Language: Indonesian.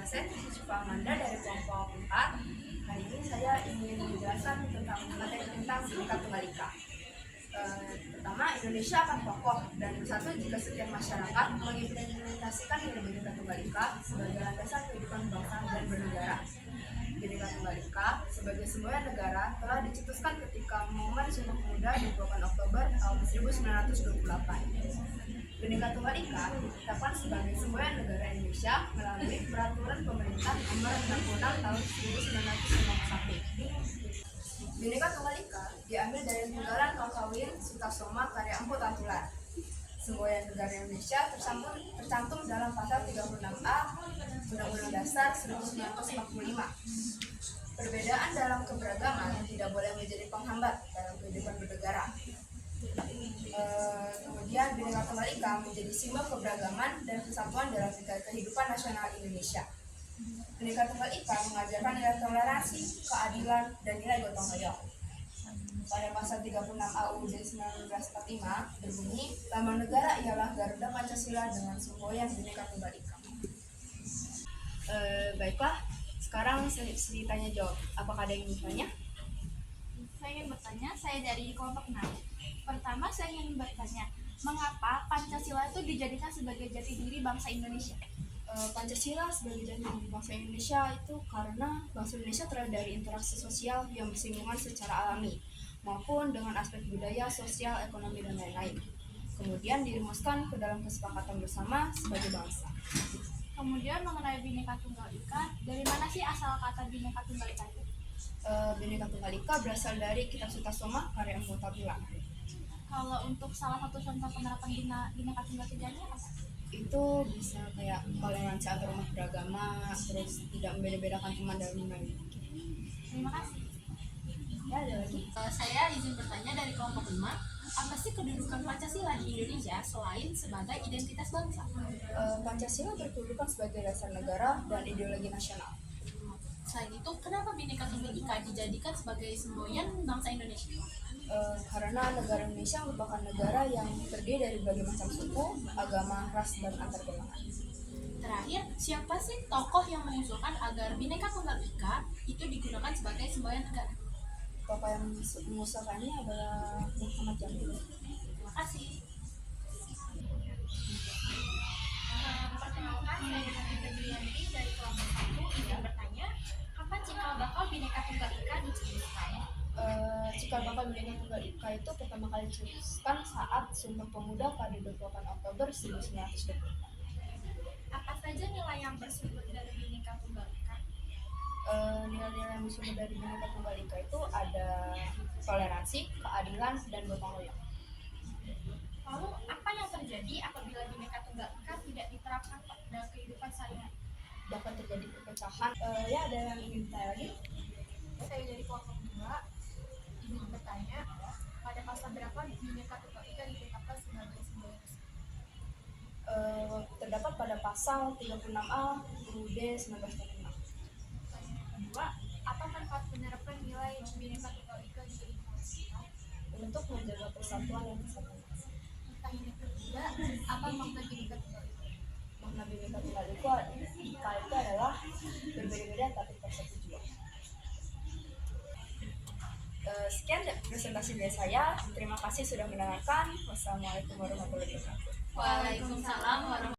Saya Syifa Amanda dari kelompok 4. Hari ini saya ingin menjelaskan tentang materi tentang Bhinneka Tunggal Ika. Pertama, Indonesia akan kokoh dan bersatu jika setiap masyarakat mengimplementasikan nilai Bhinneka Tunggal Ika sebagai landasan kehidupan bangsa dan bernegara. Bhinneka Tunggal Ika sebagai semboyan negara telah dicetuskan ketika Momen Sumpah Pemuda 28 Oktober tahun 1928. Bhinneka Tunggal Ika ditetapkan sebagai semboyan negara Indonesia melalui Peraturan Pemerintah Nomor 66 Tahun 1951. Bhinneka Tunggal Ika diambil dari Tunggalan Kakawin Sutasoma karya Empu Tatular. Semboyan negara Indonesia tercantum dalam pasal 36A Undang-Undang Dasar 1945. Perbedaan dalam keberagaman tidak boleh menjadi penghambat dalam kehidupan bernegara. Kemudian Bhinneka Tunggal Ika menjadi simbol keberagaman dan kesatuan dalam kehidupan nasional Indonesia. Bhinneka Tunggal Ika mengajarkan nilai toleransi, keadilan, dan nilai gotong royong. Pada pasal 36A UUD 1945 berbunyi, lambang negara ialah Garuda Pancasila dengan semboyan Bhinneka Tunggal Ika. Baiklah, sekarang sesi tanya jawab. Apakah ada yang ingin bertanya? Saya ingin bertanya, saya dari kelompok 6. Pertama, saya ingin bertanya, mengapa Pancasila itu dijadikan sebagai jati diri bangsa Indonesia? Pancasila sebagai jati diri bangsa Indonesia itu karena bangsa Indonesia terlihat dari interaksi sosial yang bersinggungan secara alami maupun dengan aspek budaya, sosial, ekonomi, dan lain-lain. Kemudian dirumuskan ke dalam kesepakatan bersama sebagai bangsa. Kemudian mengenai Bhinneka Tunggal Ika, dari mana sih asal kata Bhinneka Tunggal Ika itu? Bhinneka Tunggal Ika berasal dari Kitab Sutasoma karya Empu Tatular. Kalau untuk salah satu contoh penerapan Bhinneka Tunggal Ika ini apa? Itu bisa kayak toleransi antar umat beragama, terus tidak membeda-bedakan teman dan lain. Terima kasih. Ya, ada lagi. Saya izin bertanya dari kelompok 5, apa sih kedudukan Pancasila di Indonesia selain sebagai identitas bangsa? Pancasila berkedudukan sebagai dasar negara dan ideologi nasional. Selain itu, kenapa Bhinneka Tunggal Ika dijadikan sebagai semboyan bangsa Indonesia? Karena negara Indonesia merupakan negara yang terdiri dari berbagai macam suku, agama, ras, dan antar golongan. Terakhir, siapa sih tokoh yang mengusulkan agar Bhinneka Tunggal Ika itu digunakan sebagai semboyan negara? Tokoh yang mengusulkannya adalah Muhammad Jamil. Terima kasih. Perkenalkan, saya dengan Febrianti dari kelompok 1 ingin bertanya, kapan cikal bakal Bhinneka Tunggal Ika dicetuskan? Cikal bakal Bhinneka Tunggal Ika itu pertama kali dicetuskan saat Sumpah Pemuda pada 28 Oktober 1928. Apa saja nilai yang bersumber dari Bhinneka Tunggal Ika? Nilai-nilai yang bersumber dari Bhinneka Tunggal Ika itu ada toleransi, keadilan, dan gotong royong. Lalu, apa yang terjadi apabila Bhinneka Tunggal Ika tidak diterapkan pada kehidupan sehari-hari? Bahkan terjadi perpecahan. Ya, ada yang ingin bertanya lagi? Saya dari kelompok 2 ingin bertanya, pada pasal berapa Bhinneka Tunggal Ika ditetapkan sebagai semboyan resmi? Terdapat pada pasal 36A UUD 1946. Pertanyaan kedua, apa manfaat menerapkan nilai Bhinneka Tunggal Ika di kehidupan sehari-hari? Untuk menjaga persatuan dan kesatuan bangsa. Pertanyaan ketiga, apa makna Bhinneka Tunggal Ika? Makna Bhinneka Tunggal Ika itu adalah berbeda-beda tapi bersatu jua. Sekian presentasi dari saya. Terima kasih sudah mendengarkan. Wassalamualaikum warahmatullahi wabarakatuh. Waalaikumsalam warahmatullahi wabarakatuh.